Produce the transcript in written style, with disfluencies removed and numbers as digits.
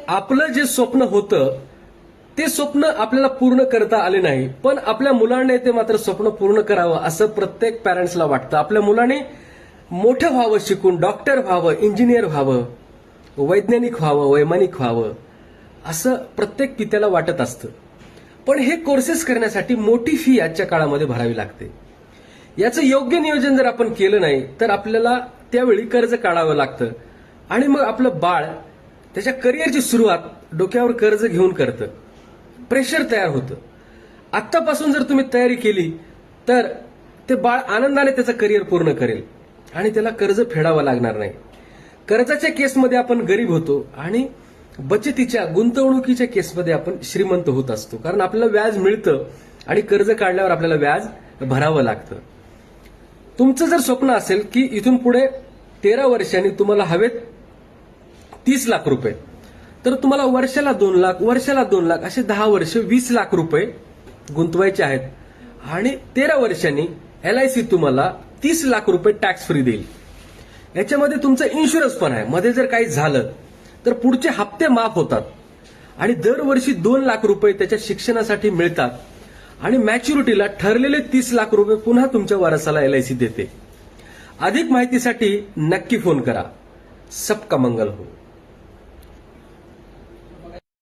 आपलं जे स्वप्न होतं ते स्वप्न आपल्याला पूर्ण करता आले नाही, पण आपल्या मुलाने ते मात्र स्वप्न पूर्ण करावं असं प्रत्येक पॅरेंट्सला वाटतं. आपल्या मुलाने मोठं व्हावं, शिकून डॉक्टर व्हावं, इंजिनियर व्हावं, वैज्ञानिक व्हावं, वैमानिक व्हावं असं प्रत्येक पित्याला वाटत असतं. पण हे कोर्सेस करण्यासाठी मोठी फी आजच्या काळामध्ये भरावी लागते. याचं योग्य नियोजन जर आपण केलं नाही तर आपल्याला त्यावेळी कर्ज काढावं लागतं आणि मग आपलं बाळ त्याच्या करिअरची सुरुवात डोक्यावर कर्ज घेऊन करतं. प्रेशर तयार होतं. आत्तापासून जर तुम्ही तयारी केली तर ते बाळ आनंदाने त्याचं करिअर पूर्ण करेल आणि त्याला कर्ज फेडावं लागणार नाही. कर्जाच्या केसमध्ये आपण गरीब होतो आणि बचतीच्या गुंतवणुकीच्या केसमध्ये आपण श्रीमंत होत असतो, कारण आपल्याला व्याज मिळतं आणि कर्ज काढल्यावर आपल्याला व्याज भरावं लागतं. तुमचं जर स्वप्न असेल की इथून पुढे 13 वर्षांनी तुम्हाला हवेत 30 लाख रुपये, तर तुम्हाला वर्षाला 2 लाख, वर्षाला 2 लाख असे 10 वर्ष 20 लाख रुपये गुंतवायचे आहेत आणि 13 वर्षांनी LIC तुम्हाला 30 लाख रुपये टॅक्स फ्री देईल. याच्यामध्ये तुमचं इन्शुरन्स पण आहे. मध्ये जर काही झालं तर पुढचे हप्ते माफ होतात आणि दरवर्षी 2 लाख रुपये त्याच्या शिक्षणासाठी मिळतात आणि मॅच्युरिटीला ठरलेले 30 लाख रुपये पुन्हा तुमच्या वारसाला LIC देते. अधिक माहितीसाठी नक्की फोन करा. सबका मंगल हो.